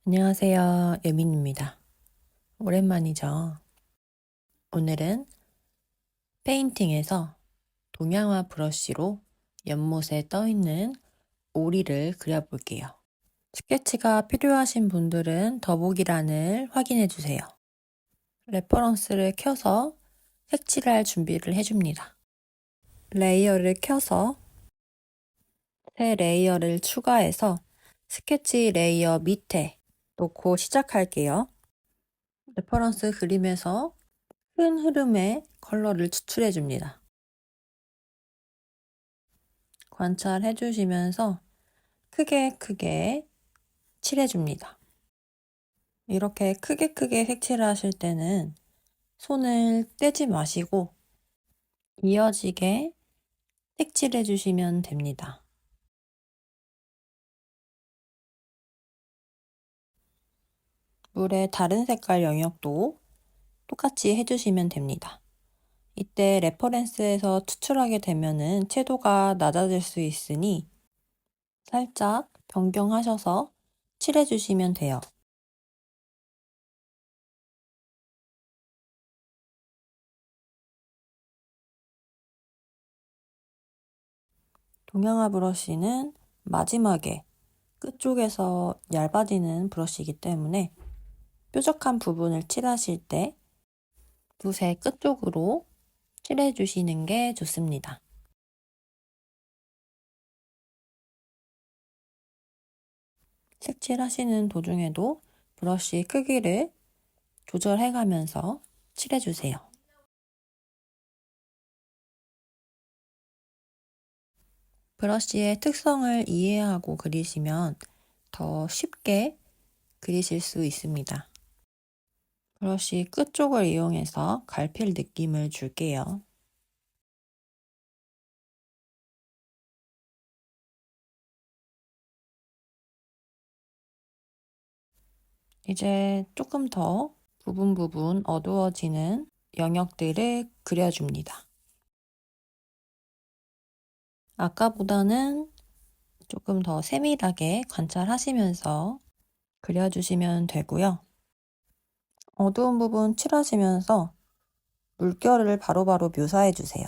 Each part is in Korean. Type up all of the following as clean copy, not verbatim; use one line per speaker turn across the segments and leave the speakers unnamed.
안녕하세요. 예민입니다. 오랜만이죠. 오늘은 페인팅에서 동양화 브러쉬로 연못에 떠있는 오리를 그려볼게요. 스케치가 필요하신 분들은 더보기란을 확인해 주세요. 레퍼런스를 켜서 색칠할 준비를 해줍니다. 레이어를 켜서 새 레이어를 추가해서 스케치 레이어 밑에 놓고 시작할게요. 레퍼런스 그림에서 큰 흐름의 컬러를 추출해 줍니다. 관찰해 주시면서 크게 칠해 줍니다. 이렇게 크게 색칠을 하실 때는 손을 떼지 마시고 이어지게 색칠해 주시면 됩니다. 물의 다른 색깔 영역도 똑같이 해주시면 됩니다. 이때 레퍼런스에서 추출하게 되면은 채도가 낮아질 수 있으니 살짝 변경하셔서 칠해 주시면 돼요. 동양화 브러쉬는 마지막에 끝쪽에서 얇아지는 브러쉬이기 때문에 뾰족한 부분을 칠하실 때 붓의 끝쪽으로 칠해 주시는 게 좋습니다. 색칠하시는 도중에도 브러쉬 크기를 조절해 가면서 칠해 주세요. 브러쉬의 특성을 이해하고 그리시면 더 쉽게 그리실 수 있습니다. 브러쉬 끝쪽을 이용해서 갈필 느낌을 줄게요. 이제 조금 더 부분 어두워지는 영역들을 그려줍니다. 아까보다는 조금 더 세밀하게 관찰하시면서 그려주시면 되고요. 어두운 부분 칠하시면서 물결을 바로바로 묘사해 주세요.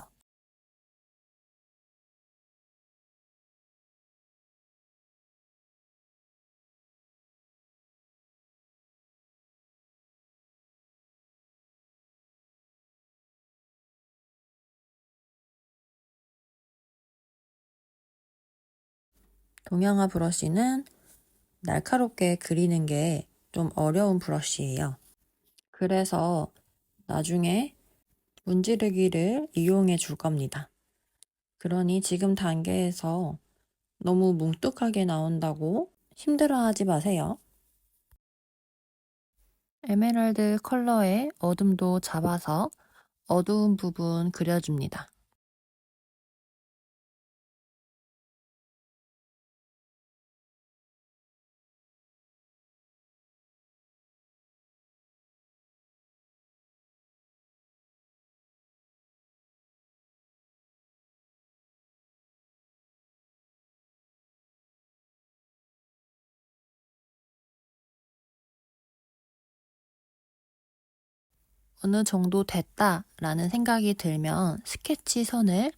동양화 브러쉬는 날카롭게 그리는 게 좀 어려운 브러쉬예요. 그래서 나중에 문지르기를 이용해 줄 겁니다. 그러니 지금 단계에서 너무 뭉툭하게 나온다고 힘들어하지 마세요. 에메랄드 컬러의 어둠도 잡아서 어두운 부분 그려줍니다. 어느 정도 됐다라는 생각이 들면 스케치 선을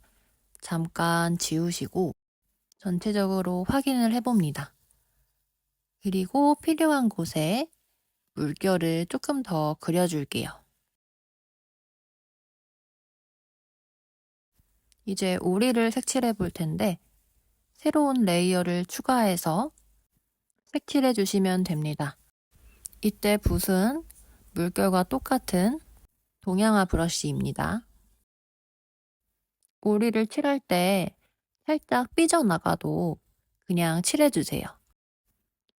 잠깐 지우시고 전체적으로 확인을 해봅니다. 그리고 필요한 곳에 물결을 조금 더 그려줄게요. 이제 오리를 색칠해 볼 텐데 새로운 레이어를 추가해서 색칠해 주시면 됩니다. 이때 붓은 물결과 똑같은 동양화 브러쉬입니다. 오리를 칠할 때 살짝 삐져나가도 그냥 칠해주세요.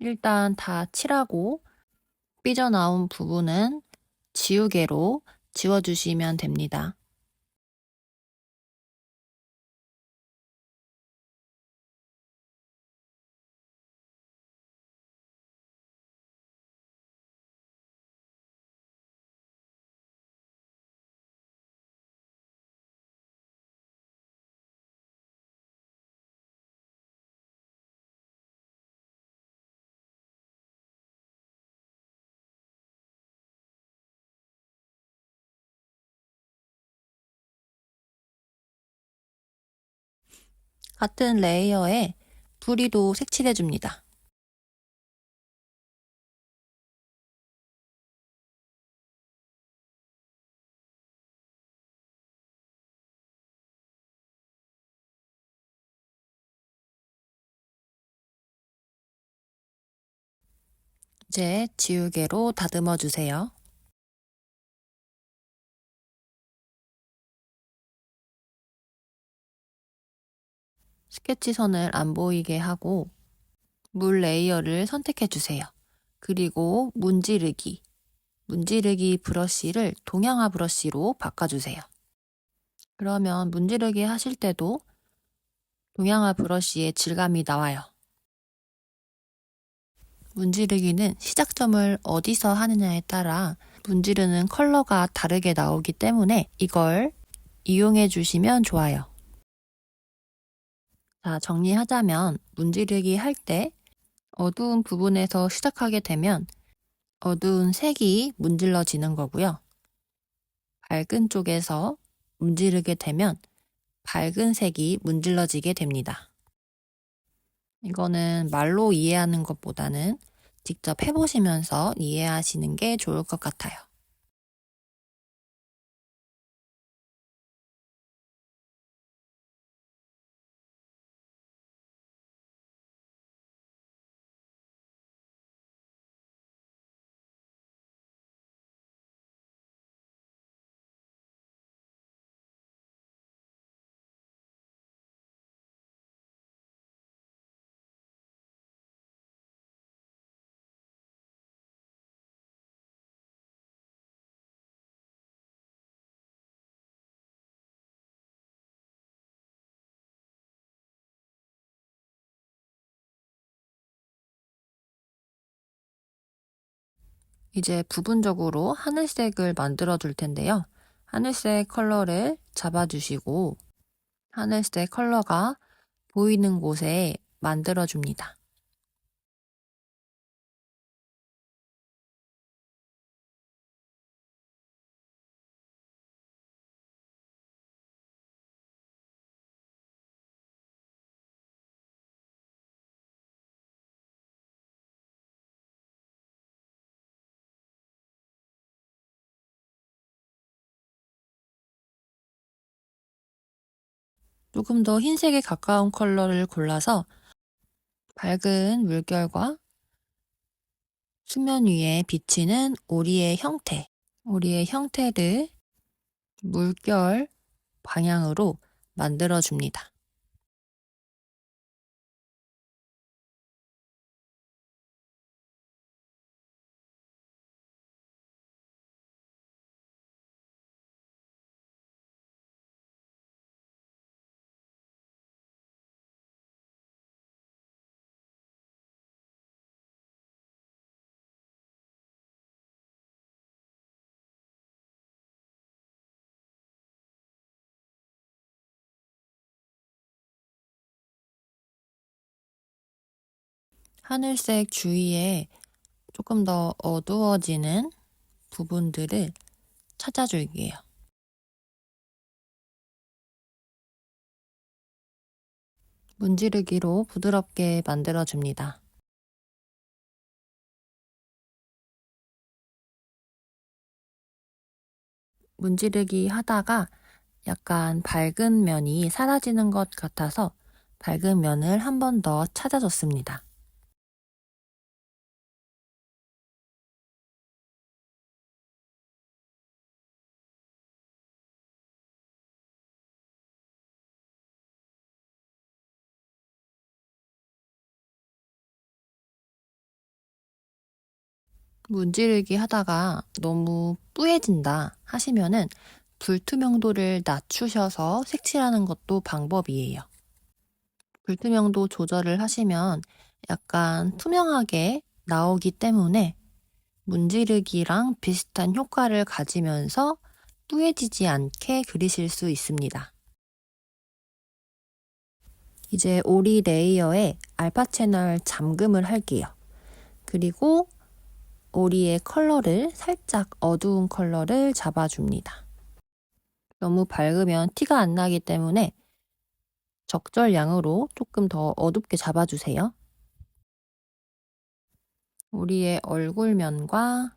일단 다 칠하고 삐져나온 부분은 지우개로 지워주시면 됩니다. 같은 레이어에 부리도 색칠해줍니다. 이제 지우개로 다듬어 주세요. 스케치선을 안 보이게 하고 물 레이어를 선택해 주세요. 그리고 문지르기 브러쉬를 동양화 브러쉬로 바꿔주세요. 그러면 문지르기 하실 때도 동양화 브러쉬의 질감이 나와요. 문지르기는 시작점을 어디서 하느냐에 따라 문지르는 컬러가 다르게 나오기 때문에 이걸 이용해 주시면 좋아요. 자, 정리하자면 문지르기 할 때 어두운 부분에서 시작하게 되면 어두운 색이 문질러지는 거고요. 밝은 쪽에서 문지르게 되면 밝은 색이 문질러지게 됩니다. 이거는 말로 이해하는 것보다는 직접 해보시면서 이해하시는 게 좋을 것 같아요. 이제 부분적으로 하늘색을 만들어 줄 텐데요. 하늘색 컬러를 잡아주시고 하늘색 컬러가 보이는 곳에 만들어 줍니다. 조금 더 흰색에 가까운 컬러를 골라서 밝은 물결과 수면 위에 비치는 오리의 형태를 물결 방향으로 만들어 줍니다. 하늘색 주위에 조금 더 어두워지는 부분들을 찾아줄게요. 문지르기로 부드럽게 만들어줍니다. 문지르기 하다가 약간 밝은 면이 사라지는 것 같아서 밝은 면을 한 번 더 찾아줬습니다. 문지르기 하다가 너무 뿌얘진다 하시면은 불투명도를 낮추셔서 색칠하는 것도 방법이에요. 불투명도 조절을 하시면 약간 투명하게 나오기 때문에 문지르기랑 비슷한 효과를 가지면서 뿌얘지지 않게 그리실 수 있습니다. 이제 오리 레이어에 알파 채널 잠금을 할게요. 그리고 오리의 컬러를 살짝 어두운 컬러를 잡아줍니다. 너무 밝으면 티가 안 나기 때문에 적절 양으로 조금 더 어둡게 잡아주세요. 우리의 얼굴면과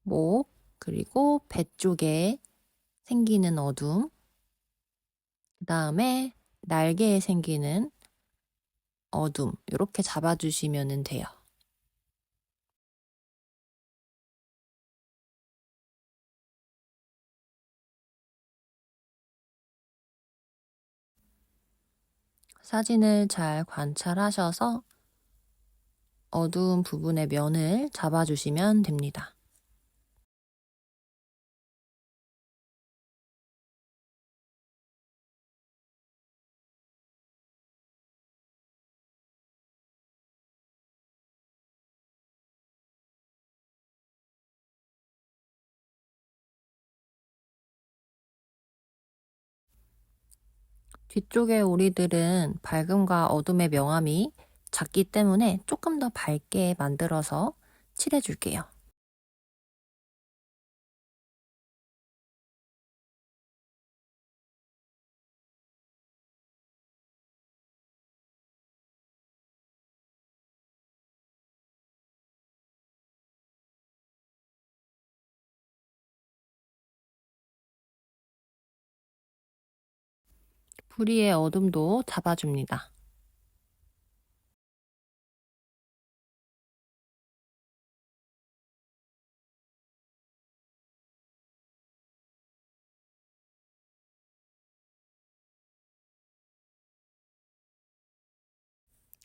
목, 그리고 배 쪽에 생기는 어둠, 그 다음에 날개에 생기는 어둠, 이렇게 잡아주시면 돼요. 사진을 잘 관찰하셔서 어두운 부분의 면을 잡아주시면 됩니다. 뒤쪽의 오리들은 밝음과 어둠의 명암이 작기 때문에 조금 더 밝게 만들어서 칠해줄게요. 부리의 어둠도 잡아줍니다.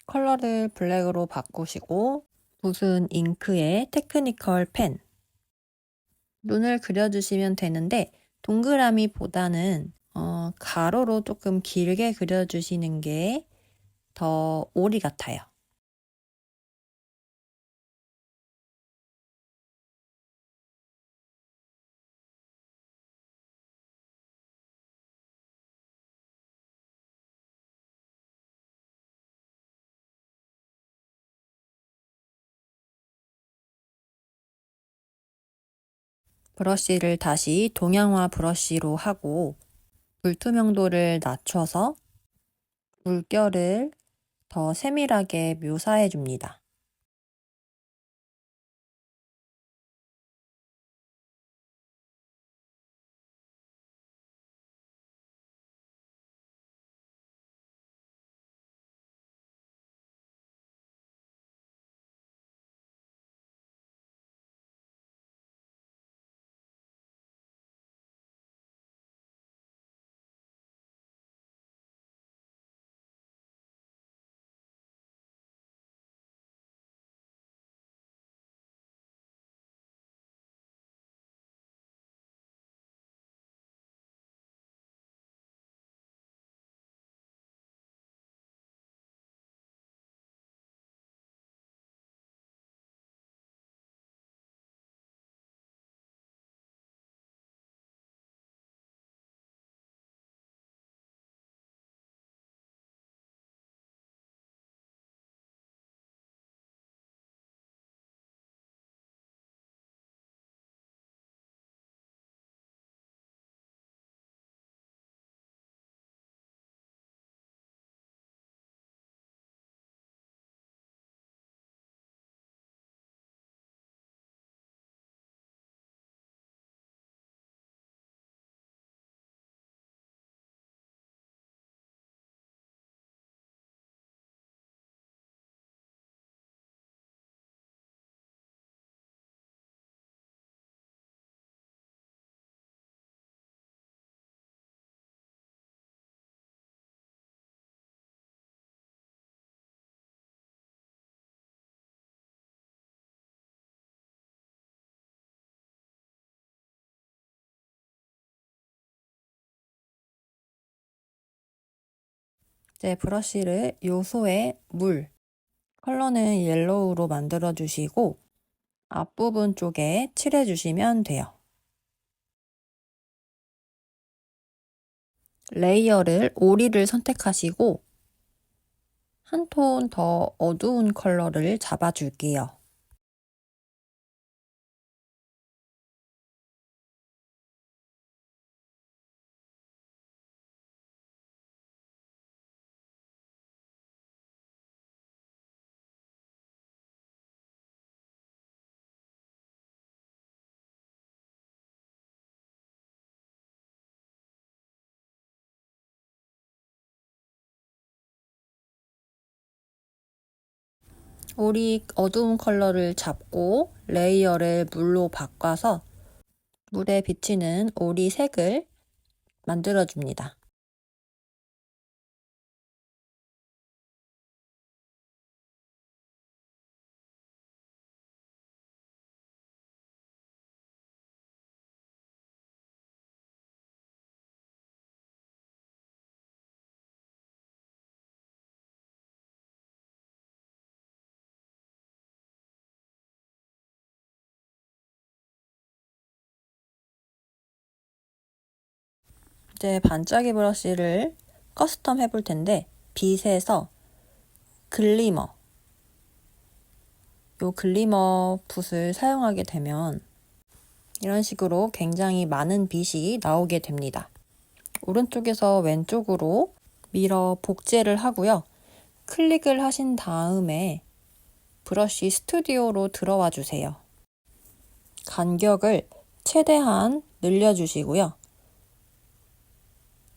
컬러를 블랙으로 바꾸시고 붓은 잉크에 테크니컬 펜, 눈을 그려주시면 되는데 동그라미보다는 가로로 조금 길게 그려주시는 게 더 오리 같아요. 브러쉬를 다시 동양화 브러쉬로 하고 불투명도를 낮춰서 물결을 더 세밀하게 묘사해 줍니다. 이제 브러쉬를 요소의 물, 컬러는 옐로우로 만들어 주시고 앞부분 쪽에 칠해 주시면 돼요. 레이어를 오리를 선택하시고 한 톤 더 어두운 컬러를 잡아줄게요. 오리 어두운 컬러를 잡고 레이어를 물로 바꿔서 물에 비치는 오리 색을 만들어줍니다. 이제 반짝이 브러쉬를 커스텀 해볼 텐데 빗에서 글리머, 요 글리머 붓을 사용하게 되면 이런 식으로 굉장히 많은 빛이 나오게 됩니다. 오른쪽에서 왼쪽으로 밀어 복제를 하고요. 클릭을 하신 다음에 브러쉬 스튜디오로 들어와 주세요. 간격을 최대한 늘려주시고요.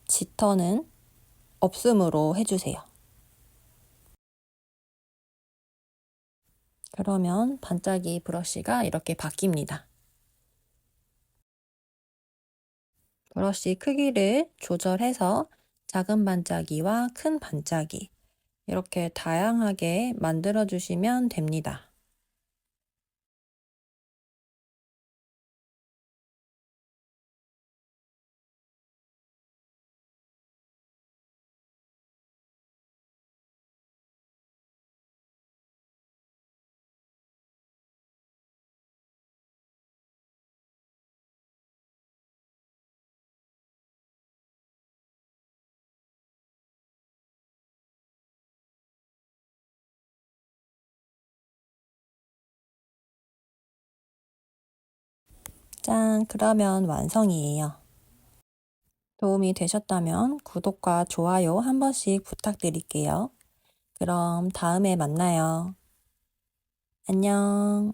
지터는 없음으로 해주세요. 그러면 반짝이 브러쉬가 이렇게 바뀝니다. 브러쉬 크기를 조절해서 작은 반짝이와 큰 반짝이 이렇게 다양하게 만들어 주시면 됩니다. 짠! 그러면 완성이에요. 도움이 되셨다면 구독과 좋아요 한 번씩 부탁드릴게요. 그럼 다음에 만나요. 안녕.